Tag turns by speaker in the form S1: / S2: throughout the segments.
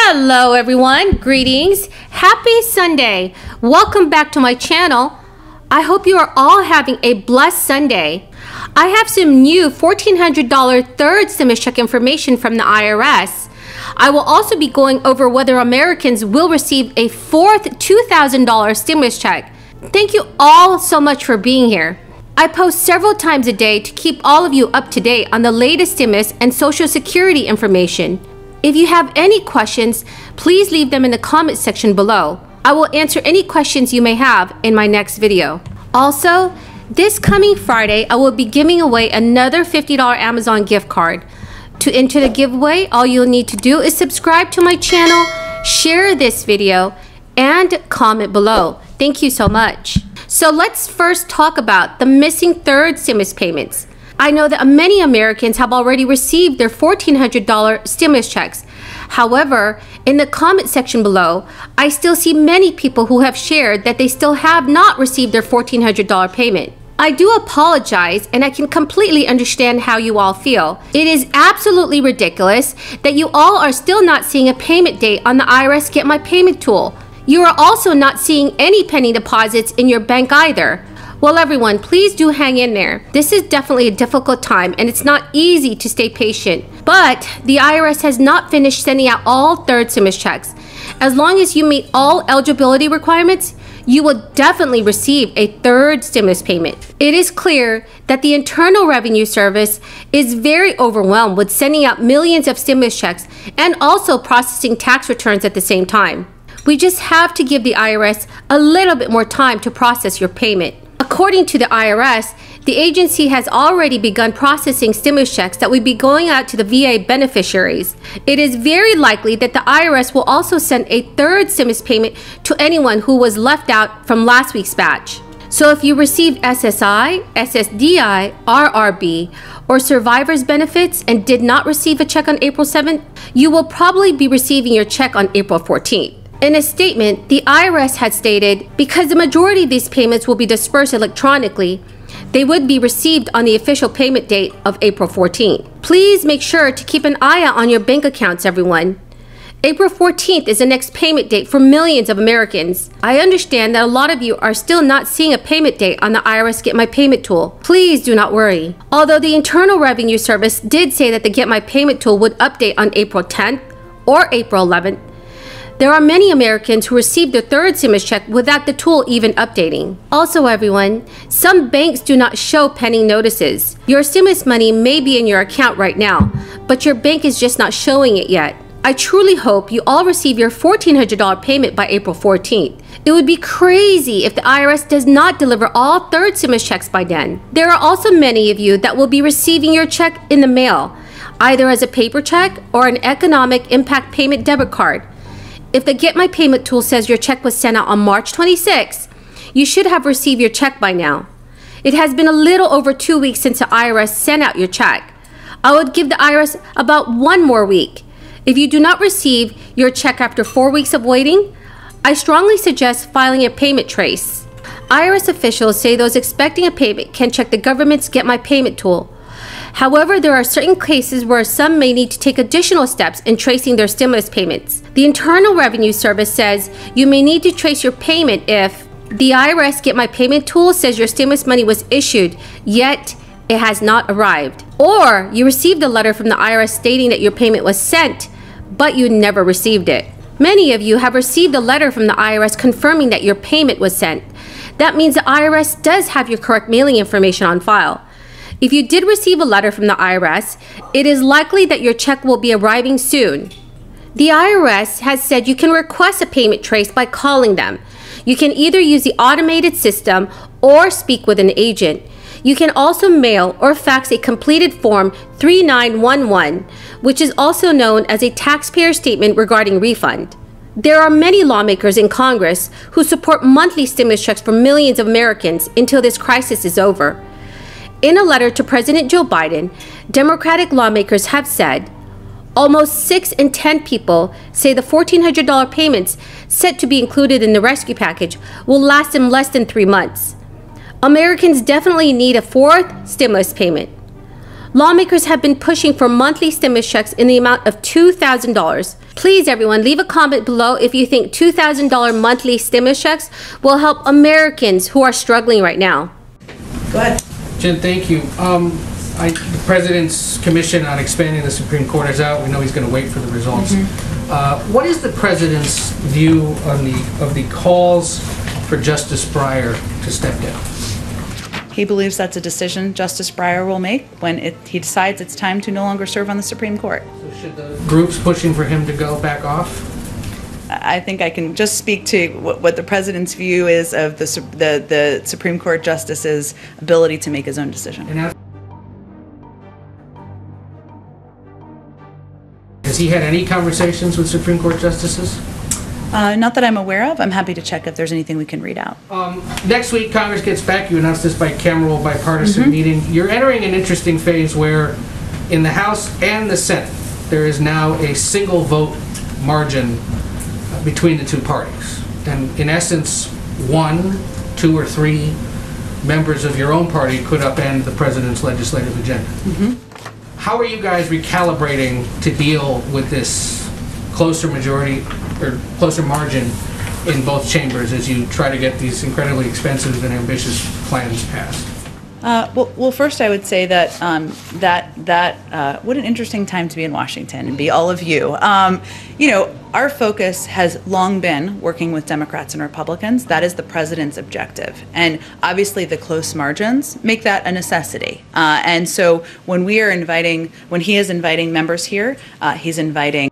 S1: Hello everyone, greetings, happy Sunday. Welcome back to my channel. I hope you are all having a blessed Sunday. I have some new $1,400 third stimulus check information from the IRS. I will also be going over whether Americans will receive a fourth $2,000 stimulus check. Thank you all so much for being here. I post several times a day to keep all of you up to date on the latest stimulus and Social Security information. If you have any questions, please leave them in the comment section below. I will answer any questions you may have in my next video. Also, this coming Friday, I will be giving away another $50 Amazon gift card. To enter the giveaway, all you'll need to do is subscribe to my channel, share this video, and comment below. Thank you so much. So let's first talk about the missing third stimulus payments. I know that many Americans have already received their $1,400 stimulus checks. However, in the comment section below, I still see many people who have shared that they still have not received their $1,400 payment. I do apologize, and I can completely understand how you all feel. It is absolutely ridiculous that you all are still not seeing a payment date on the IRS Get My Payment tool. You are also not seeing any pending deposits in your bank either. Well, everyone, please do hang in there. This is definitely a difficult time, and it's not easy to stay patient. But the IRS has not finished sending out all third stimulus checks. As long as you meet all eligibility requirements, you will definitely receive a third stimulus payment. It is clear that the Internal Revenue Service is very overwhelmed with sending out millions of stimulus checks and also processing tax returns at the same time. We just have to give the IRS a little bit more time to process your payment. According to the IRS, the agency has already begun processing stimulus checks that will be going out to the VA beneficiaries. It is very likely that the IRS will also send a third stimulus payment to anyone who was left out from last week's batch. So if you received SSI, SSDI, RRB, or survivor's benefits and did not receive a check on April 7th, you will probably be receiving your check on April 14th. In a statement, the IRS had stated, because the majority of these payments will be dispersed electronically, they would be received on the official payment date of April 14th. Please make sure to keep an eye out on your bank accounts, everyone. April 14th is the next payment date for millions of Americans. I understand that a lot of you are still not seeing a payment date on the IRS Get My Payment tool. Please do not worry. Although the Internal Revenue Service did say that the Get My Payment tool would update on April 10th or April 11th, there are many Americans who received their third stimulus check without the tool even updating. Also, everyone, some banks do not show pending notices. Your stimulus money may be in your account right now, but your bank is just not showing it yet. I truly hope you all receive your $1,400 payment by April 14th. It would be crazy if the IRS does not deliver all third stimulus checks by then. There are also many of you that will be receiving your check in the mail, either as a paper check or an economic impact payment debit card. If the Get My Payment tool says your check was sent out on March 26, you should have received your check by now. It has been a little over 2 weeks since the IRS sent out your check. I would give the IRS about 1 more week. If you do not receive your check after 4 weeks of waiting, I strongly suggest filing a payment trace. IRS officials say those expecting a payment can check the government's Get My Payment tool. However, there are certain cases where some may need to take additional steps in tracing their stimulus payments. The Internal Revenue Service says you may need to trace your payment if the IRS Get My Payment tool says your stimulus money was issued, yet it has not arrived. Or you received a letter from the IRS stating that your payment was sent, but you never received it. Many of you have received a letter from the IRS confirming that your payment was sent. That means the IRS does have your correct mailing information on file. If you did receive a letter from the IRS, it is likely that your check will be arriving soon. The IRS has said you can request a payment trace by calling them. You can either use the automated system or speak with an agent. You can also mail or fax a completed Form 3911, which is also known as a taxpayer statement regarding refund. There are many lawmakers in Congress who support monthly stimulus checks for millions of Americans until this crisis is over. In a letter to President Joe Biden, Democratic lawmakers have said, almost 6 in 10 people say the $1,400 payments set to be included in the rescue package will last them less than 3 months. Americans definitely need a fourth stimulus payment. Lawmakers have been pushing for monthly stimulus checks in the amount of $2,000. Please, everyone, leave a comment below if you think $2,000 monthly stimulus checks will help Americans who are struggling right now.
S2: Go ahead.
S3: Jen, thank you. The President's commission on expanding the Supreme Court is out. We know he's going to wait for the results. What is the President's view on of the calls for Justice Breyer to step down?
S2: He believes that's a decision Justice Breyer will make when he decides it's time to no longer serve on the Supreme Court.
S3: So should the groups pushing for him to go back off?
S2: I think I can just speak to what the President's view is of the Supreme Court Justice's ability to make his own decision.
S3: Has he had any conversations with Supreme Court justices?
S2: Not that I'm aware of. I'm happy to check if there's anything we can read out.
S3: Next week, Congress gets back. You announced this bicameral, bipartisan meeting. You're entering an interesting phase where in the House and the Senate, there is now a single vote margin between the two parties. And in essence, 1, 2, or 3 members of your own party could upend the President's legislative agenda. How are you guys recalibrating to deal with this closer majority or closer margin in both chambers as you try to get these incredibly expensive and ambitious plans passed?
S2: Well, first I would say that what an interesting time to be in Washington and be all of you. You know, our focus has long been working with Democrats and Republicans. That is the President's objective, and obviously the close margins make that a necessity. And so when he is inviting members here, he's inviting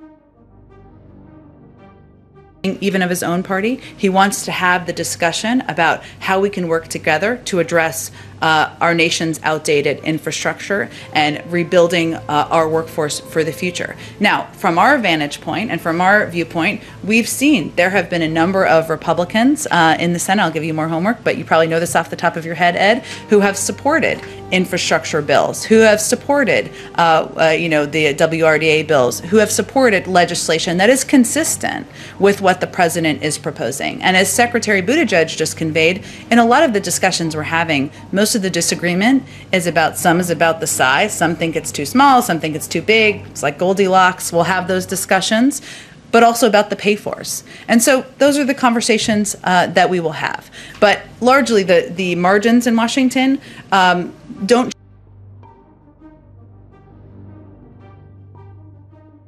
S2: even of his own party. He wants to have the discussion about how we can work together to address our nation's outdated infrastructure and rebuilding our workforce for the future. Now, from our vantage point and from our viewpoint, we've seen there have been a number of Republicans in the Senate, I'll give you more homework, but you probably know this off the top of your head, Ed, who have supported infrastructure bills, who have supported the WRDA bills, who have supported legislation that is consistent with what the President is proposing. And as Secretary Buttigieg just conveyed, in a lot of the discussions we're having, most of the disagreement is about the size. Some think it's too small, some think it's too big. It's like Goldilocks. We'll have those discussions, but also about the pay-fors. And so those are the conversations that we will have. But largely the margins in Washington don't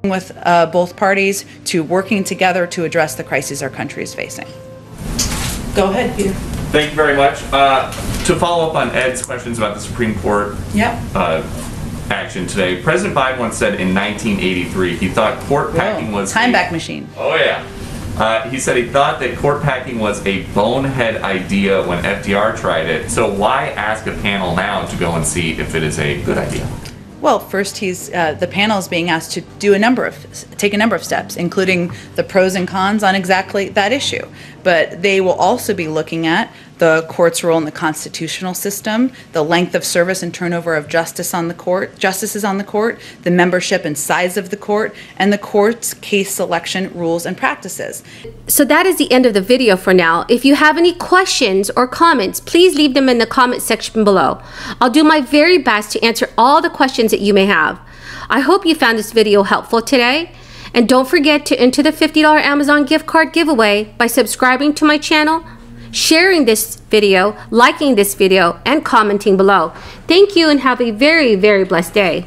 S2: with both parties to working together to address the crises our country is facing. Go ahead, Peter.
S4: Thank you very much. To follow up on Ed's questions about the Supreme Court action today, President Biden once said in 1983 he thought court packing was
S2: time back machine.
S4: Oh yeah. He said he thought that court packing was a bonehead idea when FDR tried it. So why ask a panel now to go and see if it is a good idea?
S2: Well, first, the panel is being asked to do take a number of steps, including the pros and cons on exactly that issue. But they will also be looking at the court's role in the constitutional system, the length of service and turnover of justices on the court, the membership and size of the court, and the court's case selection rules and practices.
S1: So that is the end of the video for now. If you have any questions or comments, please leave them in the comment section below. I'll do my very best to answer all the questions that you may have. I hope you found this video helpful today. And don't forget to enter the $50 Amazon gift card giveaway by subscribing to my channel, sharing this video, liking this video, and commenting below. Thank you and have a very, very blessed day.